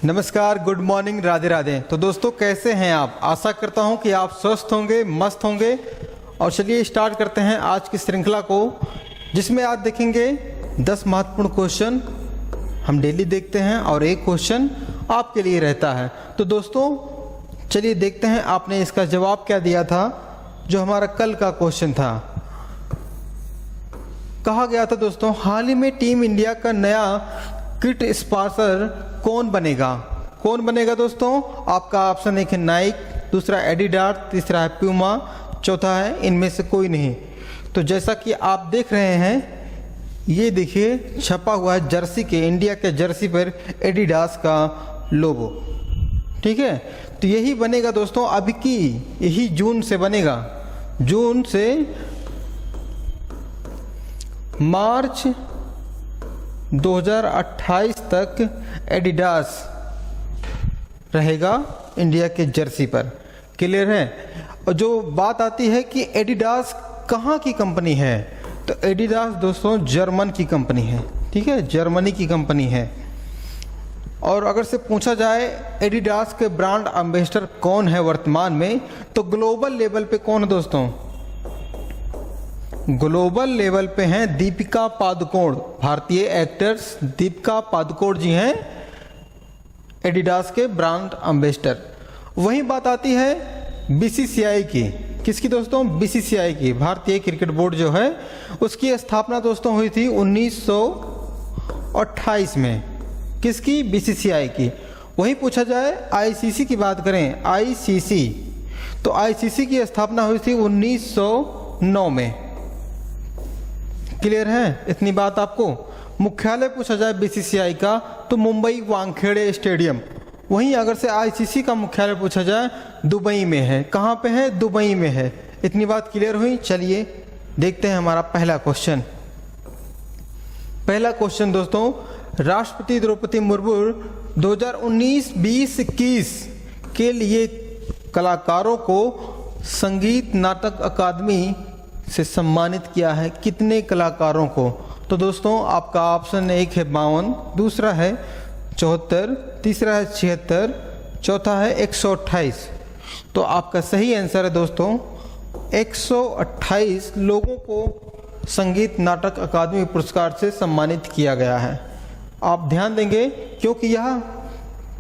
नमस्कार, good morning, Radhe Radhe. तो दोस्तों कैसे हैं आप? आशा करता हूं कि आप स्वस्थ होंगे, मस्त होंगे। और चलिए स्टार्ट करते हैं आज की श्रृंखला को, जिसमें आज देखेंगे 10 महत्वपूर्ण क्वेश्चन हम डेली देखते हैं और एक क्वेश्चन आपके लिए रहता है। तो दोस्तों चलिए देखते हैं आपने इसका जवाब क्या दिया था। जो हमारा कल का क्वेश्चन था, कहा गया था दोस्तों, हाल ही में टीम इंडिया का नया किट स्पॉन्सर कौन बनेगा? कौन बनेगा दोस्तों? आपका ऑप्शन एक है नाइक, दूसरा एडिडास, तीसरा है प्यूमा, चौथा है इनमें से कोई नहीं। तो जैसा कि आप देख रहे हैं, ये देखिए छपा हुआ है जर्सी के, इंडिया के जर्सी पर एडिडास का लोगो। ठीक है, तो यही बनेगा दोस्तों, अभी की यही जून से बनेगा। जून से मार्च 2028 तक एडिडास रहेगा इंडिया के जर्सी पर। क्लियर है? और जो बात आती है कि एडिडास कहाँ की कंपनी है, तो एडिडास दोस्तों जर्मन की कंपनी है। ठीक है, जर्मनी की कंपनी है। और अगर से पूछा जाए एडिडास के ब्रांड एम्बेसडर कौन है वर्तमान में, तो ग्लोबल लेवल पे कौन है दोस्तों? ग्लोबल लेवल पे हैं दीपिका पादुकोण। भारतीय एक्टर्स दीपिका पादुकोण जी हैं एडिडास के ब्रांड एम्बेसडर। वहीं बात आती है बीसीसीआई की। किसकी दोस्तों? बीसीसीआई की। भारतीय क्रिकेट बोर्ड जो है उसकी स्थापना दोस्तों हुई थी 1928 में। किसकी? बीसीसीआई की। वहीं पूछा जाए आईसीसी की बात करें, आईसीसी, तो आईसीसी की स्थापना हुई थी 1909 में। क्लियर है इतनी बात आपको? मुख्यालय पूछा जाए बीसीसीआई का, तो मुंबई वानखेड़े स्टेडियम। वहीं अगर से आईसीसी का मुख्यालय पूछा जाए, दुबई में है। कहाँ पे है? दुबई में है। इतनी बात क्लियर हुई? चलिए देखते हैं हमारा पहला क्वेश्चन। पहला क्वेश्चन दोस्तों, राष्ट्रपति द्रौपदी मुर्मू 2019-20-21 के लिए कलाकारों को संगीत नाटक अकादमी से सम्मानित किया है। कितने कलाकारों को? तो दोस्तों आपका ऑप्शन एक है 52, दूसरा है 74, तीसरा है 76, चौथा है 128। तो आपका सही आंसर है दोस्तों 128 लोगों को संगीत नाटक अकादमी पुरस्कार से सम्मानित किया गया है। आप ध्यान देंगे क्योंकि यह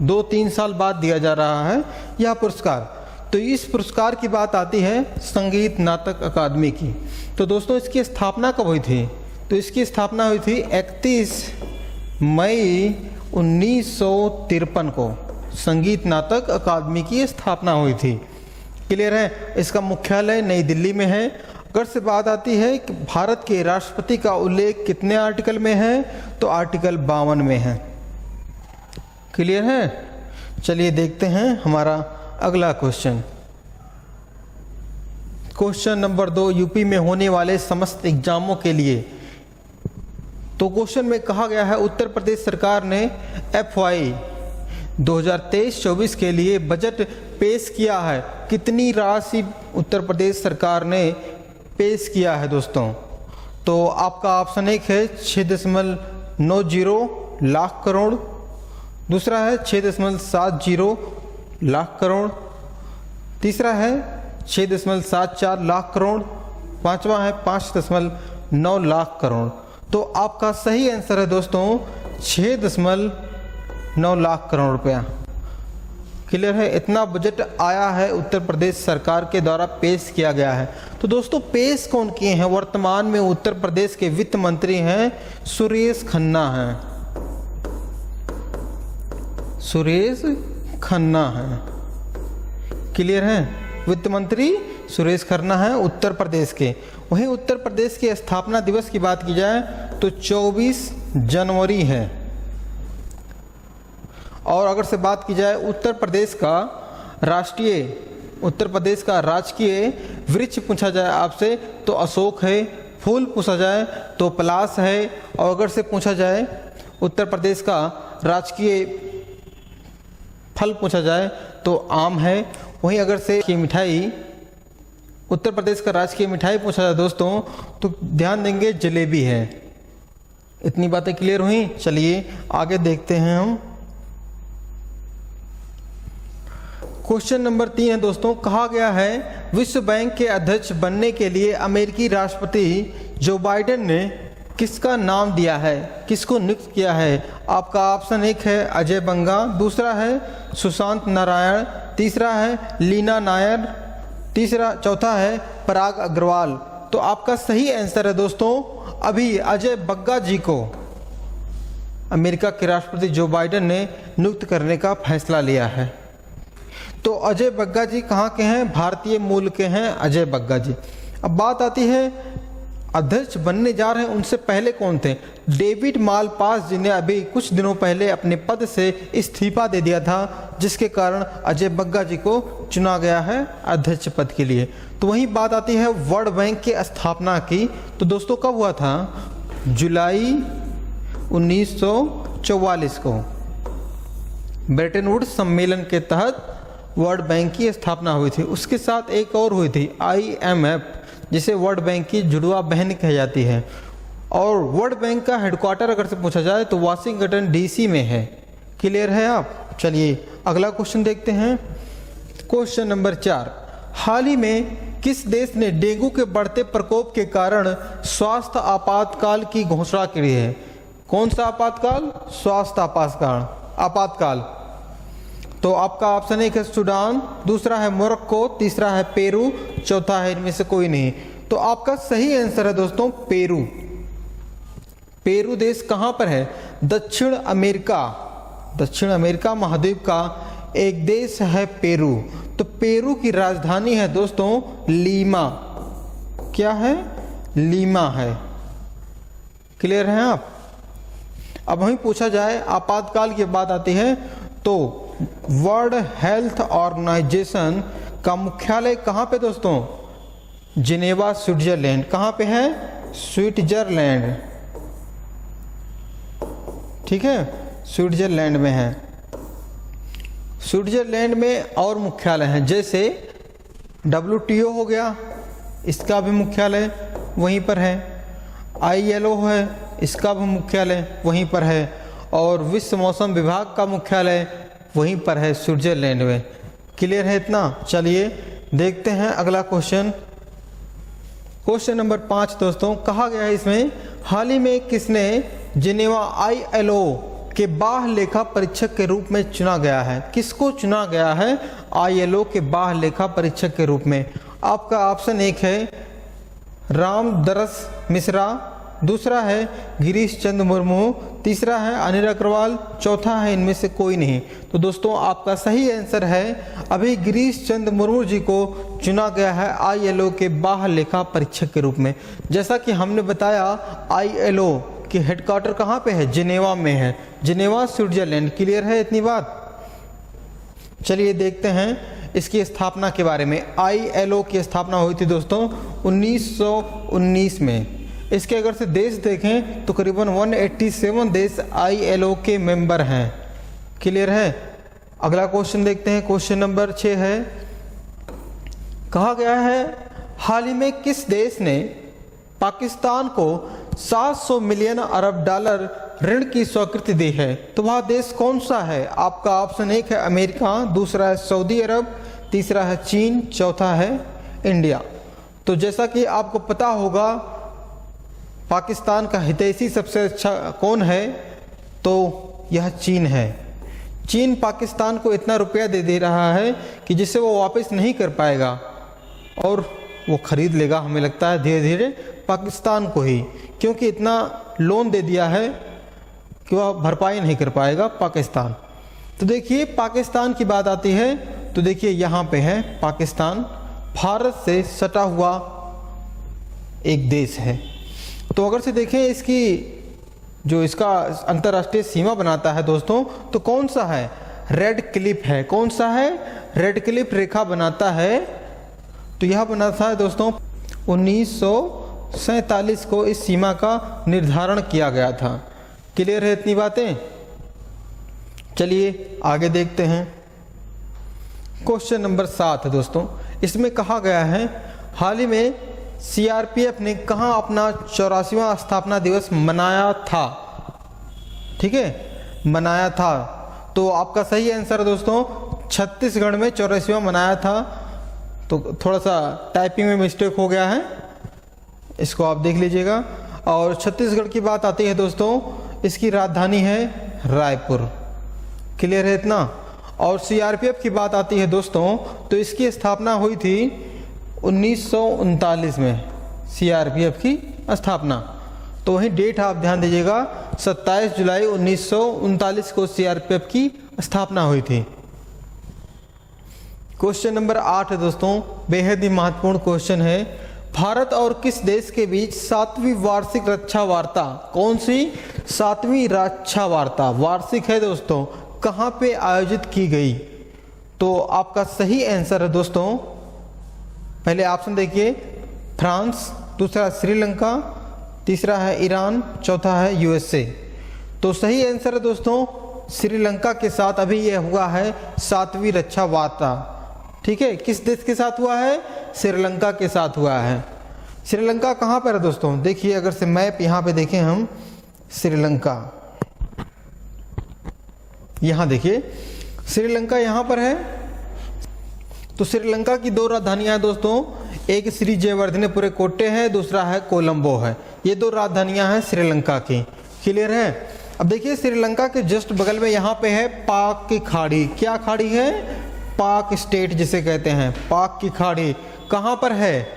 2-3 साल बाद दिया जा रहा है यह पुरस्कार। तो इस पुरस्कार की बात आती है संगीत नाटक अकादमी की। तो दोस्तों इसकी स्थापना कब हुई थी? तो इसकी स्थापना हुई थी 31 मई 1953 को। संगीत नाटक अकादमी की स्थापना हुई थी। क्लियर है? इसका मुख्यालय नई दिल्ली में है। अगर से बात आती है कि भारत के राष्ट्रपति का उल्लेख कितने आर्टिकल में है, तो आर्टिकल 52 में है। क्लियर है? चलिए देखते हैं हमारा अगला क्वेश्चन। क्वेश्चन नंबर 2, यूपी में होने वाले समस्त एग्जामों के लिए। तो क्वेश्चन में कहा गया है उत्तर प्रदेश सरकार ने FY 2023-24 के लिए बजट पेश किया है। कितनी राशि उत्तर प्रदेश सरकार ने पेश किया है दोस्तों? तो आपका ऑप्शन एक है 6.90 लाख करोड़, दूसरा है 6.70 लाख करोड़, तीसरा है 6.74 लाख करोड़, पांचवा है 5.9 लाख करोड़। तो आपका सही आंसर है दोस्तों 6.9 लाख करोड़ रुपया। क्लियर है? इतना बजट आया है उत्तर प्रदेश सरकार के द्वारा पेश किया गया है। तो दोस्तों पेश कौन किए हैं? वर्तमान में उत्तर प्रदेश के वित्त मंत्री हैं सुरेश खन्ना हैं। सुरेश खन्ना है। क्लियर है? वित्त मंत्री सुरेश खन्ना है उत्तर प्रदेश के। वहीं उत्तर प्रदेश के स्थापना दिवस की बात की जाए तो 24 जनवरी है। और अगर से बात की जाए उत्तर प्रदेश का राजकीय वृक्ष पूछा जाए आपसे तो अशोक है। फूल पूछा जाए तो पलाश है। और अगर से पूछा जाए उत्तर प्रदेश का राजकीय फल पूछा जाए तो आम है। वहीं अगर से मिठाई, उत्तर प्रदेश का राजकीय मिठाई पूछा जाए दोस्तों तो ध्यान देंगे जलेबी है। इतनी बातें क्लियर हुई? चलिए आगे देखते हैं हम। क्वेश्चन नंबर 3 है दोस्तों, कहा गया है विश्व बैंक के अध्यक्ष बनने के लिए अमेरिकी राष्ट्रपति जो बाइडेन ने किसका नाम दिया है, किसको नियुक्त किया है? आपका ऑप्शन 1 है अजय बंगा, दूसरा है सुशांत नारायण, तीसरा है लीना नायर, चौथा है पराग अग्रवाल। तो आपका सही आंसर है दोस्तों अभी अजय बग्गा जी को अमेरिका के राष्ट्रपति जो बाइडेन ने नियुक्त करने का फैसला लिया है। तो अजय बग्गा जी कहाँ के हैं? भारतीय मूल के हैं अजय बग्गा जी। अब बात आती है अध्यक्ष बनने जा रहे हैं उनसे पहले कौन थे? डेविड मालपास जी ने अभी कुछ दिनों पहले अपने पद से इस्तीफा दे दिया था, जिसके कारण अजय बग्गा जी को चुना गया है अध्यक्ष पद के लिए। तो वहीं बात आती है वर्ल्ड बैंक की स्थापना की। तो दोस्तों कब हुआ था? जुलाई 1944 को ब्रेटन वुड्स सम्मेलन के तहत वर्ल्ड बैंक की स्थापना हुई थी। उसके साथ एक और हुई थी IMF, जिसे वर्ल्ड बैंक की जुड़वा बहन कही जाती है। और वर्ल्ड बैंक का हेडक्वार्टर अगर से पूछा जाए तो वाशिंगटन DC में है। क्लियर है आप? चलिए अगला क्वेश्चन देखते हैं। क्वेश्चन नंबर 4, हाल ही में किस देश ने डेंगू के बढ़ते प्रकोप के कारण स्वास्थ्य आपातकाल की घोषणा की है? कौन सा आपातकाल? स्वास्थ्य आपातकाल। तो आपका ऑप्शन 1 है सूडान, दूसरा है मोरक्को, तीसरा है पेरू, चौथा है इनमें से कोई नहीं। तो आपका सही आंसर है दोस्तों पेरू। पेरू देश कहाँ पर है? दक्षिण अमेरिका महाद्वीप का एक देश है पेरू। तो पेरू की राजधानी है दोस्तों लीमा। क्या है? लीमा है। क्लियर हैं आप? अब वहीं पूछा जाए आपातकाल की बात आती है तो वर्ल्ड हेल्थ ऑर्गेनाइजेशन का मुख्यालय कहाँ पे दोस्तों? Geneva, Switzerland. कहाँ पे है? स्विट्जरलैंड। ठीक है, स्विट्जरलैंड में है। स्विट्जरलैंड में और मुख्यालय हैं, जैसे WTO हो गया, इसका भी मुख्यालय वहीं पर है। ILO है, इसका भी मुख्यालय वहीं पर है। और विश्व मौसम विभाग का मुख्यालय वहीं पर है स्विट्जरलैंड में। क्लियर है इतना? चलिए देखते हैं अगला क्वेश्चन। क्वेश्चन नंबर 5 दोस्तों, कहा गया है इसमें हाल ही में किसने जिनेवा ILO के बाह्य लेखा परीक्षक के रूप में चुना गया है? किसको चुना गया है ILO के बाह्य लेखा परीक्षक के रूप में? आपका ऑप्शन 1 है रामदरस मिश्रा, दूसरा है गिरीश चंद्र मुर्मू, तीसरा है अनिल अग्रवाल, चौथा है इनमें से कोई नहीं। तो दोस्तों आपका सही आंसर है अभी गिरीश चंद्र मुर्मू जी को चुना गया है ILO के बाह्य लेखा परीक्षक के रूप में। जैसा कि हमने बताया ILO के हेडक्वार्टर कहाँ पे है? जिनेवा में है, जिनेवा स्विट्जरलैंड। क्लियर है इतनी बात? चलिए देखते हैं इसकी स्थापना के बारे में। ILO की स्थापना हुई थी दोस्तों 1919 में। इसके अगर से देश देखें तो करीबन 187 देश ILO के मेंबर हैं। क्लियर है? अगला क्वेश्चन देखते हैं। क्वेश्चन नंबर 6 है, कहा गया है हाल ही में किस देश ने पाकिस्तान को 700 मिलियन अरब डॉलर ऋण की स्वीकृति दी है? तो वह देश कौन सा है? आपका ऑप्शन 1 है अमेरिका, दूसरा है सऊदी अरब, तीसरा है चीन, चौथा है इंडिया। तो जैसा कि आपको पता होगा पाकिस्तान का हितैषी सबसे अच्छा कौन है? तो यह चीन है। चीन पाकिस्तान को इतना रुपया दे रहा है कि जिसे वो वापस नहीं कर पाएगा और वो खरीद लेगा, हमें लगता है धीरे धीरे पाकिस्तान को ही, क्योंकि इतना लोन दे दिया है कि वह भरपाई नहीं कर पाएगा पाकिस्तान। तो देखिए पाकिस्तान की बात आती है तो देखिए यहाँ पे है पाकिस्तान, भारत से सटा हुआ एक देश है। तो अगर से देखें इसकी जो इसका अंतर्राष्ट्रीय सीमा बनाता है दोस्तों तो कौन सा है? रेड क्लिफ है। कौन सा है? रेड क्लिफ रेखा बनाता है। तो यह बना था दोस्तों 1947 को इस सीमा का निर्धारण किया गया था। क्लियर है इतनी बातें? चलिए आगे देखते हैं। क्वेश्चन नंबर 7 है दोस्तों, इसमें कहा गया है हाल ही में CRPF ने कहाँ अपना 84वां स्थापना दिवस मनाया था? ठीक है, मनाया था। तो आपका सही आंसर दोस्तों छत्तीसगढ़ में 84वां मनाया था। तो थोड़ा सा टाइपिंग में मिस्टेक हो गया है, इसको आप देख लीजिएगा। और छत्तीसगढ़ की बात आती है दोस्तों, इसकी राजधानी है रायपुर। क्लियर है इतना। और सीआरपीएफ की बात आती है दोस्तों, तो इसकी स्थापना हुई थी 1939 में, सीआरपीएफ की स्थापना। तो वही डेट आप ध्यान दीजिएगा, 27 जुलाई 1939 को सीआरपीएफ की स्थापना हुई थी। क्वेश्चन नंबर 8 है दोस्तों, बेहद ही महत्वपूर्ण क्वेश्चन है। भारत और किस देश के बीच 7वीं वार्षिक रक्षा वार्ता, कौन सी 7वीं रक्षा वार्ता वार्षिक है दोस्तों, कहाँ पे आयोजित की गई? तो आपका सही आंसर है दोस्तों, पहले ऑप्शन देखिए, फ्रांस, दूसरा श्रीलंका, तीसरा है ईरान, चौथा है यूएसए। तो सही आंसर है दोस्तों श्रीलंका के साथ अभी यह हुआ है 7वीं रक्षा वार्ता। ठीक है, किस देश के साथ हुआ है? श्रीलंका के साथ हुआ है। श्रीलंका कहाँ पर है दोस्तों? देखिए, अगर से मैप यहाँ पे देखें हम, श्रीलंका, यहाँ देखिए श्रीलंका यहाँ पर है। तो श्रीलंका की 2 राजधानियां हैं दोस्तों, एक श्री जयवर्धनेपुरे कोट्टे है, दूसरा है कोलंबो है। ये 2 राजधानियां हैं श्रीलंका की। क्लियर है। अब देखिए श्रीलंका के जस्ट बगल में यहाँ पे है पाक की खाड़ी। क्या खाड़ी है? पाक स्टेट जिसे कहते हैं, पाक की खाड़ी कहाँ पर है?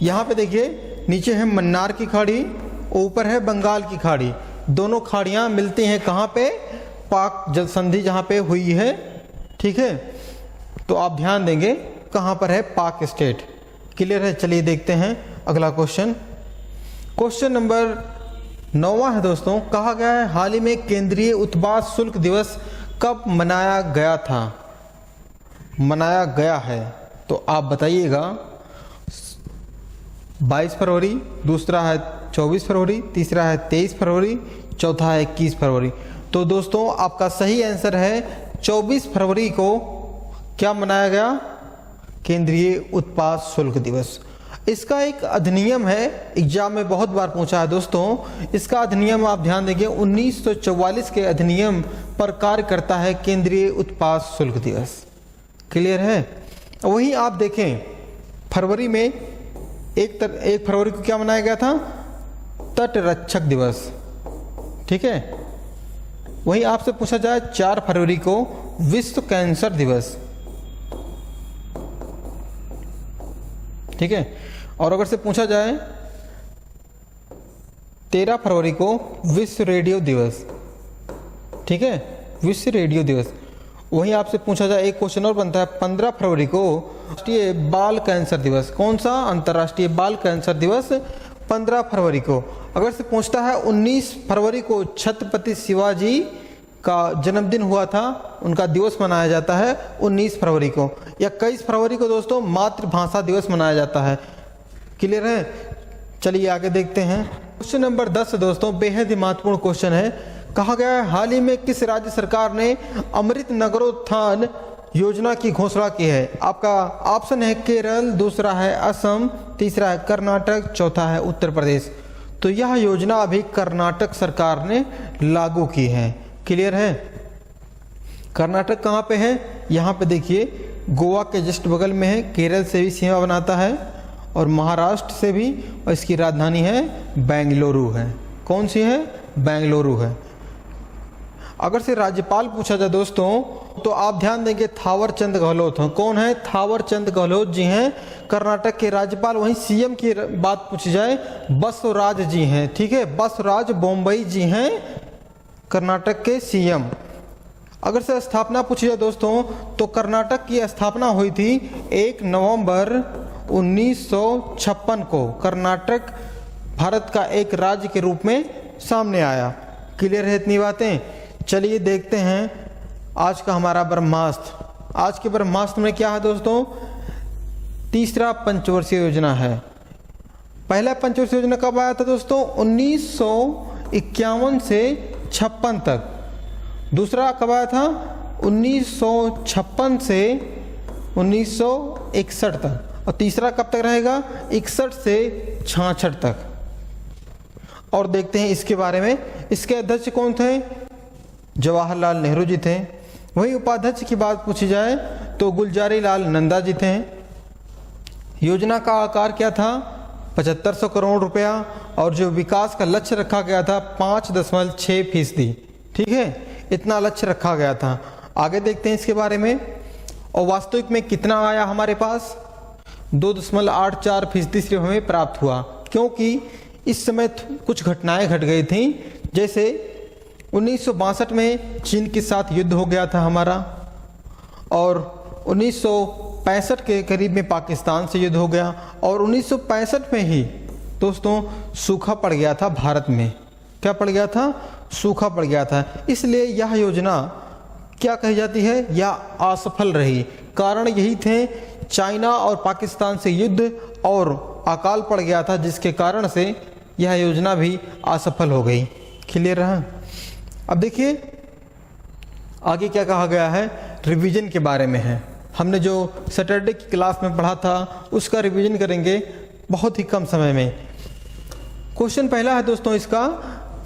यहाँ पे देखिए, नीचे है मन्नार की खाड़ी, ऊपर है बंगाल की खाड़ी। दोनों खाड़ियाँ मिलती हैं कहाँ पे? पाक जल संधि जहाँ पे हुई है। ठीक है, तो आप ध्यान देंगे कहाँ पर है पाक स्टेट। क्लियर है। चलिए देखते हैं अगला क्वेश्चन। क्वेश्चन नंबर 9 है दोस्तों, कहा गया है हाल ही में केंद्रीय उत्पाद शुल्क दिवस कब मनाया गया था? मनाया गया है तो आप बताइएगा। 22 फरवरी, दूसरा है 24 फरवरी, तीसरा है 23 फरवरी, चौथा है 21 फरवरी। तो दोस्तों आपका सही आंसर है 24 फरवरी को क्या मनाया गया? केंद्रीय उत्पाद शुल्क दिवस। इसका एक अधिनियम है, एग्जाम में बहुत बार पूछा है दोस्तों। इसका अधिनियम आप ध्यान देंगे 1944 के अधिनियम पर कार्य करता है केंद्रीय उत्पाद शुल्क दिवस। क्लियर है। वहीं आप देखें फरवरी में 1 फरवरी को क्या मनाया गया था? तटरक्षक दिवस। ठीक है। वहीं आपसे पूछा जाए 4 फरवरी को विश्व कैंसर दिवस। ठीक है। और अगर से पूछा जाए 13 फरवरी को विश्व रेडियो दिवस। ठीक है, विश्व रेडियो दिवस। वहीं आपसे पूछा जाए एक क्वेश्चन और बनता है 15 फरवरी को राष्ट्रीय बाल कैंसर दिवस। कौन सा? अंतर्राष्ट्रीय बाल कैंसर दिवस 15 फरवरी को। अगर से पूछता है 19 फरवरी को छत्रपति शिवाजी का जन्मदिन हुआ था, उनका दिवस मनाया जाता है 19 फरवरी को। या 21 फरवरी को दोस्तों मातृभाषा दिवस मनाया जाता है। क्लियर है। चलिए आगे देखते हैं। क्वेश्चन नंबर 10 दोस्तों, बेहद ही महत्वपूर्ण क्वेश्चन है। कहा गया है हाल ही में किस राज्य सरकार ने अमृत नगरोत्थान योजना की घोषणा की है? आपका ऑप्शन है केरल, दूसरा है असम, तीसरा है कर्नाटक, चौथा है उत्तर प्रदेश। तो यह योजना अभी कर्नाटक सरकार ने लागू की है। क्लियर है। कर्नाटक कहाँ पे है? यहाँ पे देखिए गोवा के जस्ट बगल में है, केरल से भी सीमा बनाता है और महाराष्ट्र से भी, और इसकी राजधानी है बेंगलुरु है। कौन सी है? बेंगलुरु है। अगर से राज्यपाल पूछा जाए दोस्तों तो आप ध्यान देंगे थावर चंद गहलोत हैं। कौन है? थावर चंद गहलोत जी हैं कर्नाटक के राज्यपाल। वहीं सीएम की बात पूछी जाए बसवराज जी हैं। ठीक है, बसवराज बोम्मई जी हैं कर्नाटक के सीएम। अगर से स्थापना पूछी जाए दोस्तों तो कर्नाटक की स्थापना हुई थी 1 नवंबर 1956 को। कर्नाटक भारत का एक राज्य के रूप में सामने आया। क्लियर है इतनी बातें। चलिए देखते हैं आज का हमारा ब्रह्मास्त्र। आज के ब्रह्मास्त्र में क्या है दोस्तों? तीसरा पंचवर्षीय योजना है। पहला पंचवर्षीय योजना कब आया था दोस्तों? 1951 से 56 तक। दूसरा कब आया था? 1956 से 1961 तक। और तीसरा कब तक रहेगा? 61 से 66 तक। और देखते हैं इसके बारे में। इसके अध्यक्ष कौन थे? जवाहरलाल नेहरू जी थे। वहीं उपाध्यक्ष की बात पूछी जाए तो गुलजारी लाल नंदा जी थे। योजना का आकार क्या था? 7500 करोड़ रुपया, और जो विकास का लक्ष्य रखा गया था 5.6%। ठीक है, इतना लक्ष्य रखा गया था। आगे देखते हैं इसके बारे में। और वास्तविक में कितना आया हमारे पास? 2.84% सिर्फ हमें प्राप्त हुआ, क्योंकि इस समय कुछ घटनाएं घट गई थी। जैसे 1962 में चीन के साथ युद्ध हो गया था हमारा, और 1965 के करीब में पाकिस्तान से युद्ध हो गया, और 1965 में ही दोस्तों सूखा पड़ गया था भारत में। क्या पड़ गया था? सूखा पड़ गया था। इसलिए यह योजना क्या कही जाती है? यह असफल रही। कारण यही थे, चाइना और पाकिस्तान से युद्ध और अकाल पड़ गया था, जिसके कारण से यह योजना भी असफल हो गई। क्लियर रहा? अब देखिए आगे क्या कहा गया है, रिवीजन के बारे में है। हमने जो सैटरडे की क्लास में पढ़ा था उसका रिवीजन करेंगे बहुत ही कम समय में। क्वेश्चन पहला है दोस्तों इसका,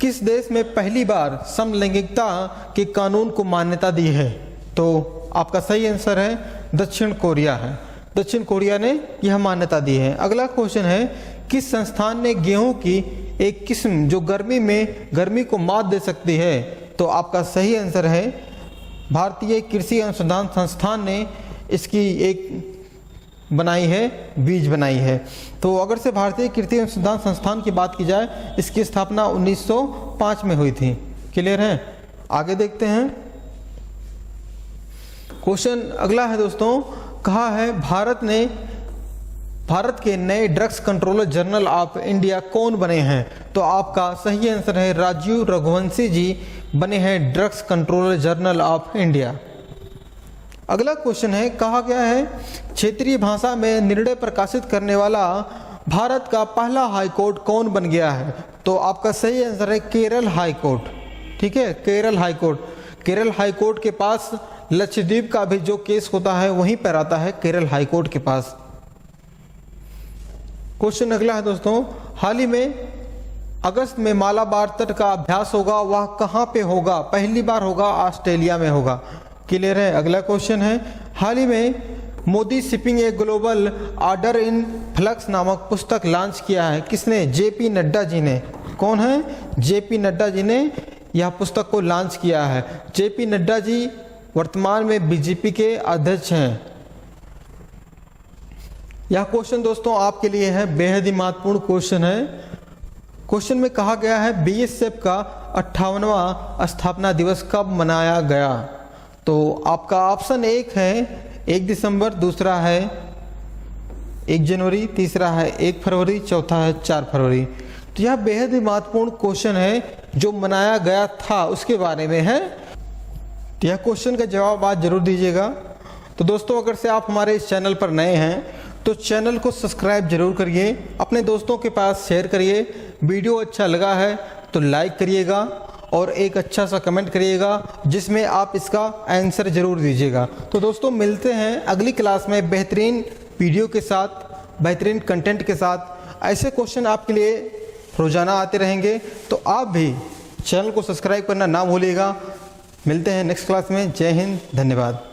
किस देश में पहली बार समलैंगिकता के कानून को मान्यता दी है? तो आपका सही आंसर है दक्षिण कोरिया है। दक्षिण कोरिया ने यह मान्यता दी है। अगला क्वेश्चन है, किस संस्थान ने गेहूं की एक किस्म जो गर्मी को मात दे सकती है? तो आपका सही आंसर है भारतीय कृषि अनुसंधान संस्थान ने इसकी एक बनाई है, बीज बनाई है। तो अगर से भारतीय कृषि अनुसंधान संस्थान की बात की जाए, इसकी स्थापना 1905 में हुई थी। क्लियर है? आगे देखते हैं। क्वेश्चन अगला है दोस्तों, कहा है भारत के नए drugs controller general of India कौन बने हैं? तो आपका सही आंसर है राजीव रघुवंशी जी बने हैं drugs controller general of India. अगला क्वेश्चन है, कहा गया है क्षेत्रीय भाषा में निर्णय प्रकाशित करने वाला भारत का पहला हाईकोर्ट कौन बन गया है? तो आपका सही आंसर है केरल हाईकोर्ट। ठीक है, केरल हाईकोर्ट। केरल हाईकोर्ट के पास लक्षद्वीप का भी जो केस होता है वहीं पर आता है, केरल हाईकोर्ट के पास। क्वेश्चन अगला है दोस्तों, हाल ही में अगस्त में मालाबार तट का अभ्यास होगा, वह कहाँ पे होगा? पहली बार होगा ऑस्ट्रेलिया में होगा। क्लियर है? अगला क्वेश्चन है, हाल ही में Modi shipping a global order in flux नामक पुस्तक लॉन्च किया है। किसने? जेपी नड्डा जी ने। कौन है? जेपी नड्डा जी ने यह पुस्तक को लॉन्च किया है। जेपी नड्डा जी वर्तमान में बीजेपी के अध्यक्ष हैं। यह क्वेश्चन दोस्तों आपके लिए है, बेहद ही महत्वपूर्ण क्वेश्चन है। क्वेश्चन में कहा गया है बीएसएफ का 58वां स्थापना दिवस कब मनाया गया? तो आपका ऑप्शन 1 है 1 दिसंबर, दूसरा है 1 जनवरी, तीसरा है 1 फरवरी, चौथा है 4 फरवरी। तो यह बेहद ही महत्वपूर्ण क्वेश्चन है, जो मनाया गया था उसके बारे में है। तो यह क्वेश्चन का जवाब आज जरूर दीजिएगा। तो दोस्तों अगर से आप हमारे इस चैनल पर नए हैं तो चैनल को सब्सक्राइब जरूर करिए, अपने दोस्तों के पास शेयर करिए। वीडियो अच्छा लगा है तो लाइक करिएगा और एक अच्छा सा कमेंट करिएगा जिसमें आप इसका आंसर जरूर दीजिएगा। तो दोस्तों मिलते हैं अगली क्लास में बेहतरीन वीडियो के साथ, बेहतरीन कंटेंट के साथ। ऐसे क्वेश्चन आपके लिए रोजाना आते रहेंगे, तो आप भी चैनल को सब्सक्राइब करना ना भूलिएगा। मिलते हैं नेक्स्ट क्लास में। जय हिंद, धन्यवाद।